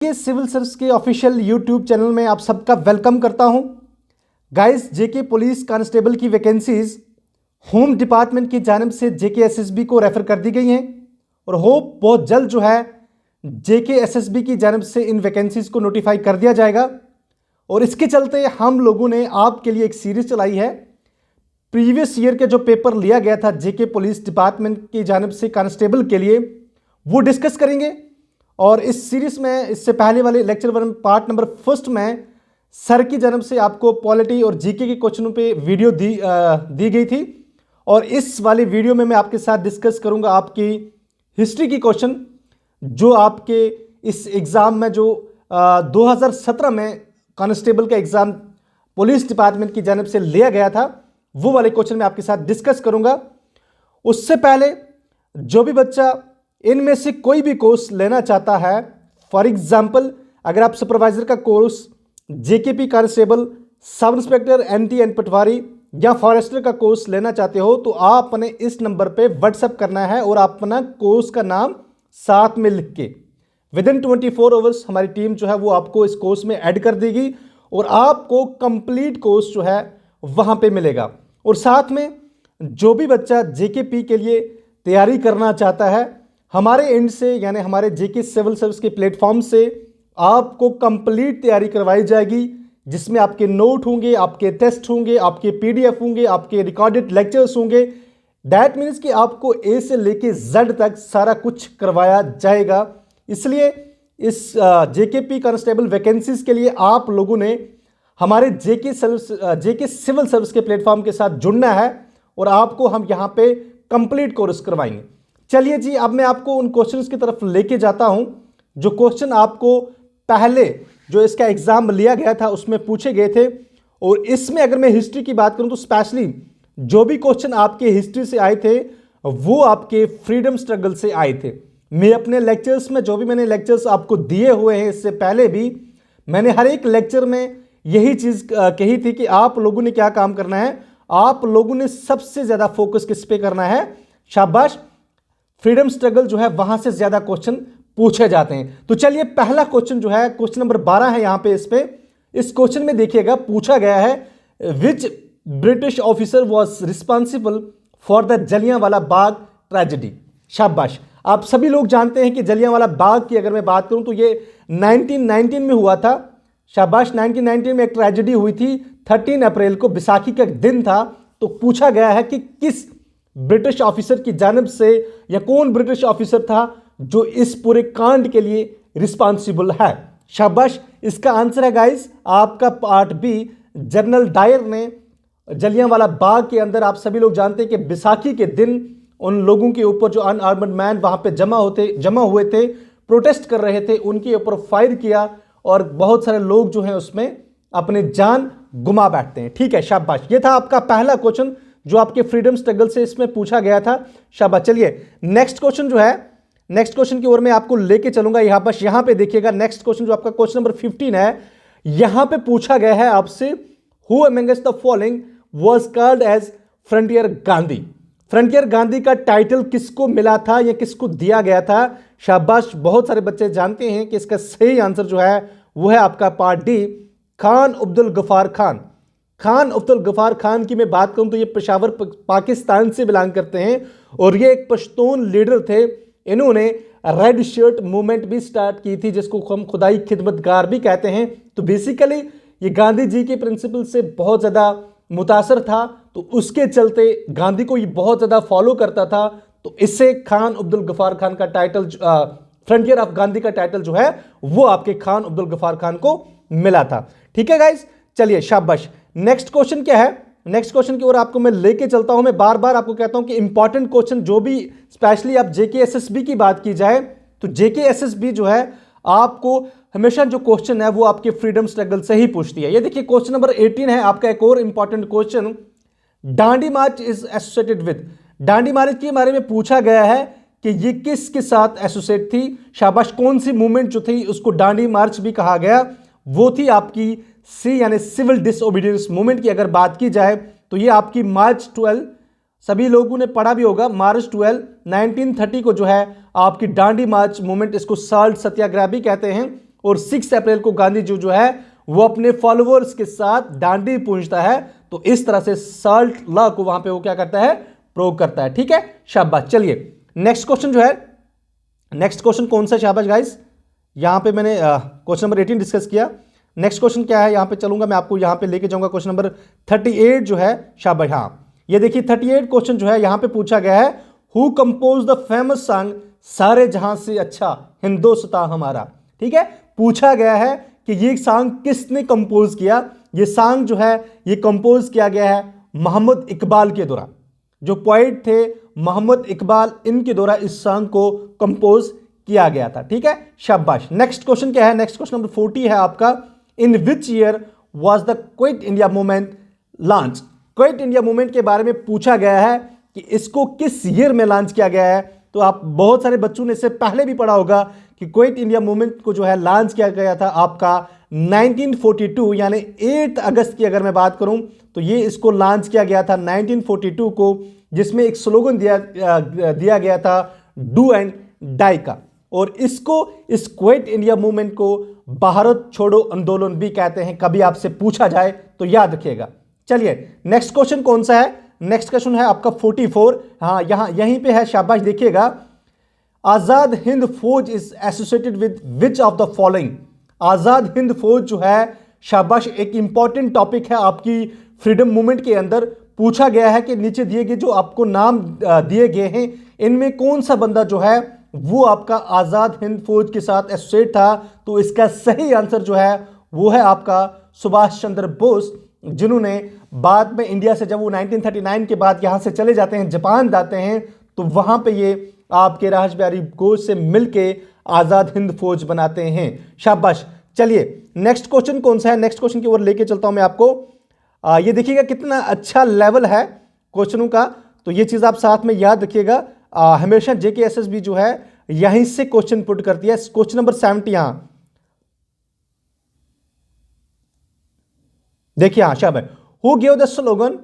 के civil service के official YouTube channel में आप सबका वेलकम करता हूं। गाइस, जेके पुलिस कांस्टेबल की वैकेंसीज होम डिपार्टमेंट की जानिब से जेके एसएसबी को रेफर कर दी गई हैं और होप बहुत जल्द जो है जेके एसएसबी की जानिब से इन वैकेंसीज को नोटिफाई कर दिया जाएगा। और इसके चलते हम लोगों ने आपके लिए एक सीरीज चलाई है। प्रीवियस ईयर के जो पेपर लिया गया था जेके पुलिस डिपार्टमेंट की जानिब से कांस्टेबल के लिए, वो डिस्कस करेंगे। और इस सीरीज में इससे पहले वाले लेक्चर 1 पार्ट नंबर 1 में सर की जानिब से आपको पॉलिटी और जीके के क्वेश्चनों पे वीडियो दी गई थी। और इस वाले वीडियो में मैं आपके साथ डिस्कस करूंगा आपकी हिस्ट्री की क्वेश्चन जो आपके इस एग्ज़ाम में जो 2017 में कांस्टेबल का एग्ज़ाम पुलिस डिपार्टमेंट की जानिब से लिया गया था, वो वाले क्वेश्चन मैं आपके साथ डिस्कस करूंगा। उससे पहले जो भी बच्चा इनमें से कोई भी कोर्स लेना चाहता है, फॉर एग्जाम्पल अगर आप सुपरवाइजर का course, JKP constable, sub inspector NT and patwari या फॉरेस्टर का कोर्स लेना चाहते हो तो आप अपने इस नंबर पे व्हाट्सएप करना है और अपना कोर्स का नाम साथ में लिख के विदिन 24 आवर्स हमारी टीम जो है वो आपको इस कोर्स में ऐड कर देगी और आपको कंप्लीट कोर्स जो है वहां पे मिलेगा। और साथ में जो भी बच्चा जेकेपी के लिए तैयारी करना चाहता है, हमारे एंड से यानी हमारे जेके सिविल सर्विस के प्लेटफॉर्म से आपको कंप्लीट तैयारी करवाई जाएगी, जिसमें आपके नोट होंगे, आपके टेस्ट होंगे, आपके पीडीएफ होंगे, आपके रिकॉर्डेड लेक्चर्स होंगे। दैट मीन्स कि आपको ए से लेके जेड तक सारा कुछ करवाया जाएगा। इसलिए इस जेकेपी कांस्टेबल वैकेंसीज के लिए आप लोगों ने हमारे जेके सिविल सर्विस के प्लेटफॉर्म के साथ जुड़ना है और आपको हम यहाँ पे कंप्लीट कोर्स करवाएंगे। चलिए जी, अब मैं आपको उन क्वेश्चंस की तरफ लेके जाता हूं जो क्वेश्चन आपको पहले जो इसका एग्जाम लिया गया था उसमें पूछे गए थे। और इसमें अगर मैं हिस्ट्री की बात करूं तो स्पेशली जो भी क्वेश्चन आपके हिस्ट्री से आए थे वो आपके फ्रीडम स्ट्रगल से आए थे। मैं अपने लेक्चर्स में जो भी मैंने लेक्चर्स आपको दिए हुए हैं, इससे पहले भी मैंने हर एक लेक्चर में यही चीज कही थी कि आप लोगों ने क्या काम करना है, आप लोगों ने सबसे ज्यादा फोकस किस पे करना है। शाबाश, फ्रीडम स्ट्रगल जो है वहां से ज्यादा क्वेश्चन पूछे जाते हैं। तो चलिए, पहला क्वेश्चन जो है क्वेश्चन नंबर 12 है यहां पे। इस क्वेश्चन में देखिएगा पूछा गया है, विच British officer was responsible for the Jallianwala Bagh tragedy. शाबाश, आप सभी लोग जानते हैं कि जलियांवाला बाग की अगर मैं बात करूं तो ये 1919 में हुआ था। शाबाश, 1919 में एक ट्रेजेडी हुई थी। 13 अप्रैल को बैसाखी का दिन था। तो पूछा गया है कि किस ब्रिटिश ऑफिसर की जानिब से या कौन ब्रिटिश ऑफिसर था जो इस पूरे कांड के लिए रिस्पॉन्सिबल है। शाबाश, इसका आंसर है गाइस आपका पार्ट बी। जनरल डायर ने जलियांवाला बाग के अंदर, आप सभी लोग जानते हैं कि बैसाखी के दिन उन लोगों के ऊपर जो अनआर्मड मैन वहां पे जमा हुए थे, प्रोटेस्ट कर रहे थे, उनके ऊपर फायर किया और बहुत सारे लोग जो हैं उसमें अपने जान गुमा बैठते हैं। ठीक है, शाबाश, ये था आपका पहला क्वेश्चन जो आपके फ्रीडम स्ट्रगल से इसमें पूछा गया था। शाबाश। चलिए, नेक्स्ट क्वेश्चन जो है, नेक्स्ट क्वेश्चन की ओर मैं आपको लेके चलूंगा। यहां पे देखिएगा नेक्स्ट क्वेश्चन जो आपका क्वेश्चन नंबर 15 है। यहां पे पूछा गया है आपसे, who amongst the following was called as Frontier Gandhi. Frontier Gandhi का टाइटल किसको मिला था या किसको दिया गया था। शाबाश, बहुत सारे बच्चे जानते हैं कि इसका सही आंसर जो है वो है आपका पार्ट डी, खान अब्दुल गफार खान। खान अब्दुल गफार खान की मैं बात करूं तो ये पेशावर पाकिस्तान से बिलोंग करते हैं और ये एक पश्तून लीडर थे। इन्होंने रेड शर्ट मूवमेंट भी स्टार्ट की थी जिसको हम खुदाई खिदमतगार भी कहते हैं। तो बेसिकली ये गांधी जी के प्रिंसिपल से बहुत ज़्यादा मुतासर था, तो उसके चलते गांधी को ये बहुत ज़्यादा फॉलो करता था। तो इससे खान अब्दुल गफार खान का टाइटल, फ्रंटियर ऑफ गांधी का टाइटल जो है वो आपके खान अब्दुल गफार खान को मिला था। ठीक है गाइज, चलिए शाबाश। नेक्स्ट क्वेश्चन क्या है, नेक्स्ट क्वेश्चन की ओर आपको मैं लेके चलता हूं। मैं बार बार आपको कहता हूं कि इंपॉर्टेंट क्वेश्चन जो भी स्पेशली आप जेके एसएसबी की बात की जाए तो जेके एसएसबी जो है आपको हमेशा जो क्वेश्चन है वो आपके फ्रीडम स्ट्रगल से ही पूछती है। ये देखिए क्वेश्चन नंबर 18 है आपका, एक और important question, Dandi March is associated with. Dandi March के बारे में पूछा गया है कि ये किसके साथ एसोसिएट थी। शाबाश, कौन सी मूवमेंट जो थी उसको दांडी मार्च भी कहा गया, वो थी आपकी सी यानी सिविल डिसओबीडियंस मूवमेंट की अगर बात की जाए तो ये आपकी मार्च 12, सभी लोगों ने पढ़ा भी होगा, मार्च 12 1930 को जो है आपकी दांडी मार्च मूवमेंट, इसको साल्ट सत्याग्रह भी कहते हैं, और 6 अप्रैल को गांधी जी जो है वो अपने फॉलोअर्स के साथ डांडी पूजता है। तो इस तरह से साल्ट लॉ को वहां पे वो क्या करता है, प्रयोग करता है। ठीक है, शाबाश। चलिए नेक्स्ट क्वेश्चन जो है, नेक्स्ट क्वेश्चन कौन सा शाबाश गाइस, यहां पे मैंने क्वेश्चन नंबर 18 डिस्कस किया। नेक्स्ट क्वेश्चन क्या है, यहां पे चलूंगा मैं, आपको यहां पे लेके जाऊंगा क्वेश्चन नंबर 38 जो है शाबाश। हाँ ये देखिए 38 क्वेश्चन जो है यहां पे पूछा गया है, who compose the famous song सारे जहां से अच्छा हिंदुस्तान हमारा। ठीक है, पूछा गया है कि ये सॉन्ग किसने कंपोज किया। ये सॉन्ग जो है ये कंपोज किया गया है मोहम्मद इकबाल के द्वारा, जो पोइट थे मोहम्मद इकबाल, इनके द्वारा इस सॉन्ग को कंपोज किया गया था। ठीक है, शाबाश। नेक्स्ट क्वेश्चन क्या है, नेक्स्ट क्वेश्चन नंबर 40 है आपका, in which year was the Quit India Movement launch. Quit India Movement के बारे में पूछा गया है कि इसको किस ईयर में लॉन्च किया गया है। तो आप बहुत सारे बच्चों ने इससे पहले भी पढ़ा होगा कि क्विट इंडिया मूवमेंट को जो है लॉन्च किया गया था आपका 1942, यानी 8 अगस्त की अगर मैं बात करूं तो ये इसको लॉन्च किया गया था 1942 को, जिसमें एक स्लोगन दिया गया था डू एंड डाई का। और इसको, इस क्विट इंडिया मूवमेंट को भारत छोड़ो आंदोलन भी कहते हैं, कभी आपसे पूछा जाए तो याद रखिएगा। चलिए नेक्स्ट क्वेश्चन कौन सा है, नेक्स्ट क्वेश्चन है आपका 44। हाँ यहीं पे है, शाबाश। देखिएगा, Azad Hind Fauj is associated with which of the following. Azad Hind Fauj जो है शाबाश, एक इंपॉर्टेंट टॉपिक है आपकी फ्रीडम मूवमेंट के अंदर। पूछा गया है कि नीचे दिए गए जो आपको नाम दिए गए हैं, इनमें कौन सा बंदा जो है वो आपका आजाद हिंद फौज के साथ एसोसिएट था। तो इसका सही आंसर जो है वो है आपका सुभाष चंद्र बोस, जिन्होंने बाद में इंडिया से, जब वो 1939 के बाद यहां से चले जाते हैं, जापान जाते हैं, तो वहां पे ये आपके राज बिहारी घोष से मिलके आजाद हिंद फौज बनाते हैं। शाबाश। चलिए नेक्स्ट क्वेश्चन कौन सा है, नेक्स्ट क्वेश्चन की ओर लेके चलता हूं मैं आपको। ये देखिएगा कितना अच्छा लेवल है क्वेश्चनों का, तो ये चीज आप साथ में याद रखिएगा। हमेशा जेकेएसएसबी जो है यहीं से क्वेश्चन पुट करती है। क्वेश्चन नंबर 70 यहां देखिए, हाँ शाबाश। Who give the slogan,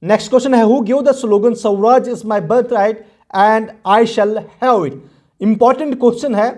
next question है, who give the slogan swaraj is my birthright and I shall have it. Important question है,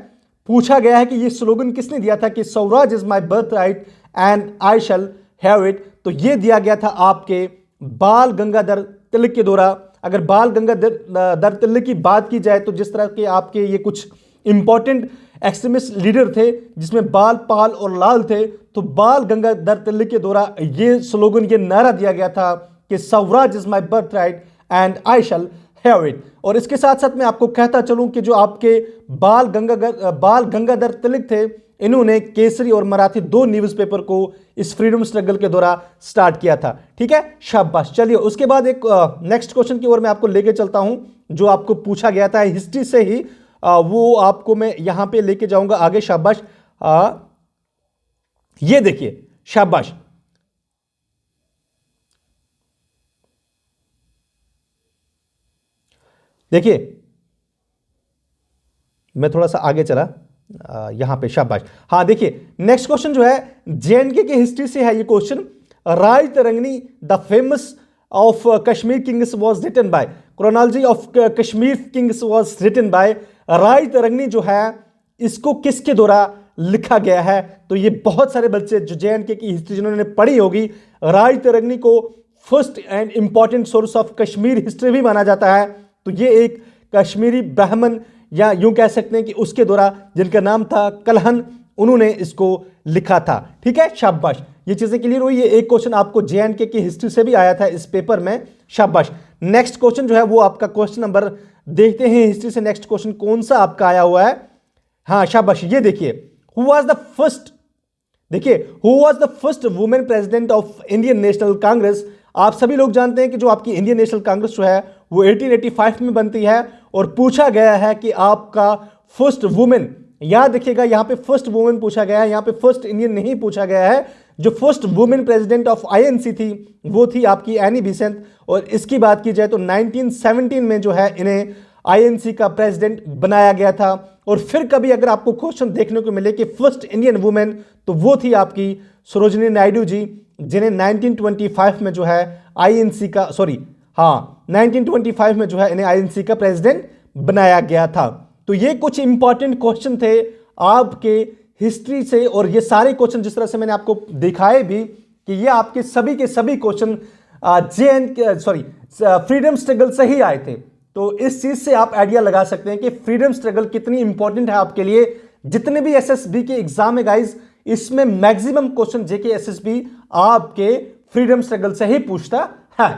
पूछा गया है कि ये स्लोगन किसने दिया था कि Swaraj is my birthright and I shall have it. तो ये दिया गया था आपके बाल गंगाधर तिलक के द्वारा। अगर बाल गंगाधर तिलक की बात की जाए तो जिस तरह के आपके ये कुछ इंपॉर्टेंट एक्सट्रीमिस्ट लीडर थे, जिसमें बाल, पाल और लाल थे, तो बाल गंगाधर तिलक के द्वारा ये स्लोगन, ये नारा दिया गया था कि Swaraj is my birthright and I shall have it. और इसके साथ साथ मैं आपको कहता चलूं कि जो आपके बाल गंगाधर तिलक थे, इन्होंने केसरी और मराठी 2 न्यूज़पेपर को इस फ्रीडम स्ट्रगल के द्वारा स्टार्ट किया था। ठीक है, शाबाश। चलिए उसके बाद एक नेक्स्ट क्वेश्चन की ओर मैं आपको लेके चलता हूं, जो आपको पूछा गया था हिस्ट्री से ही, वो आपको मैं यहां पे लेके जाऊंगा आगे। शाबाश। ये देखिए, शाबाश। देखिए मैं थोड़ा सा आगे चला यहां पे, शाबाश। हाँ देखिए नेक्स्ट क्वेश्चन जो है जेएनके की हिस्ट्री से है ये question. Rajatarangini the famous of Kashmir kings was written by, chronology of Kashmir kings was written by. Rajatarangini जो है इसको किसके द्वारा लिखा गया है। तो ये बहुत सारे बच्चे जो जेएनके की हिस्ट्री जिन्होंने पढ़ी होगी, राज तरंगनी को first and important source of Kashmir history भी माना जाता है। तो ये एक कश्मीरी ब्राह्मण, या यूं कह सकते हैं कि उसके द्वारा, जिनका नाम था कलहन, उन्होंने इसको लिखा था। ठीक है, शाबाश। ये चीजें क्लियर हुई। ये एक क्वेश्चन आपको जेएनके की हिस्ट्री से भी आया था इस पेपर में, शाबाश। नेक्स्ट क्वेश्चन जो है वो आपका क्वेश्चन नंबर, देखते हैं हिस्ट्री से नेक्स्ट क्वेश्चन कौन सा आपका आया हुआ है। हाँ शाबाश। ये देखिए, हु वाज द फर्स्ट, देखिए who was the first women president of Indian national Congress. आप सभी लोग जानते हैं कि जो आपकी इंडियन नेशनल कांग्रेस जो है वो 1885 में बनती है। और पूछा गया है कि आपका फर्स्ट वुमेन, याद रखिएगा यहां पे फर्स्ट वुमेन पूछा गया है, यहां पे फर्स्ट इंडियन नहीं पूछा गया है। जो first women president of INC थी वो थी आपकी एनी बेसेंट। और इसकी बात की जाए तो 1917 में जो है इन्हें आईएनसी का प्रेसिडेंट बनाया गया था। और फिर कभी अगर आपको क्वेश्चन देखने को मिले कि फर्स्ट इंडियन वुमेन, तो वो थी आपकी सरोजिनी नायडू जी, जिन्हें 1925 में जो है आईएनसी का, 1925 में जो है इन्हें आईएनसी का प्रेसिडेंट बनाया गया था। तो ये कुछ इंपॉर्टेंट क्वेश्चन थे आपके हिस्ट्री से, और ये सारे क्वेश्चन जिस तरह से मैंने आपको दिखाए भी कि ये आपके सभी के सभी क्वेश्चन फ्रीडम स्ट्रगल से ही आए थे। तो इस चीज से आप आइडिया लगा सकते हैं कि फ्रीडम स्ट्रगल कितनी इंपॉर्टेंट है आपके लिए। जितने भी एसएसबी के एग्जाम है गाइज, इसमें मैक्सिमम क्वेश्चन जेके एसएसबी आपके फ्रीडम स्ट्रगल से ही पूछता है।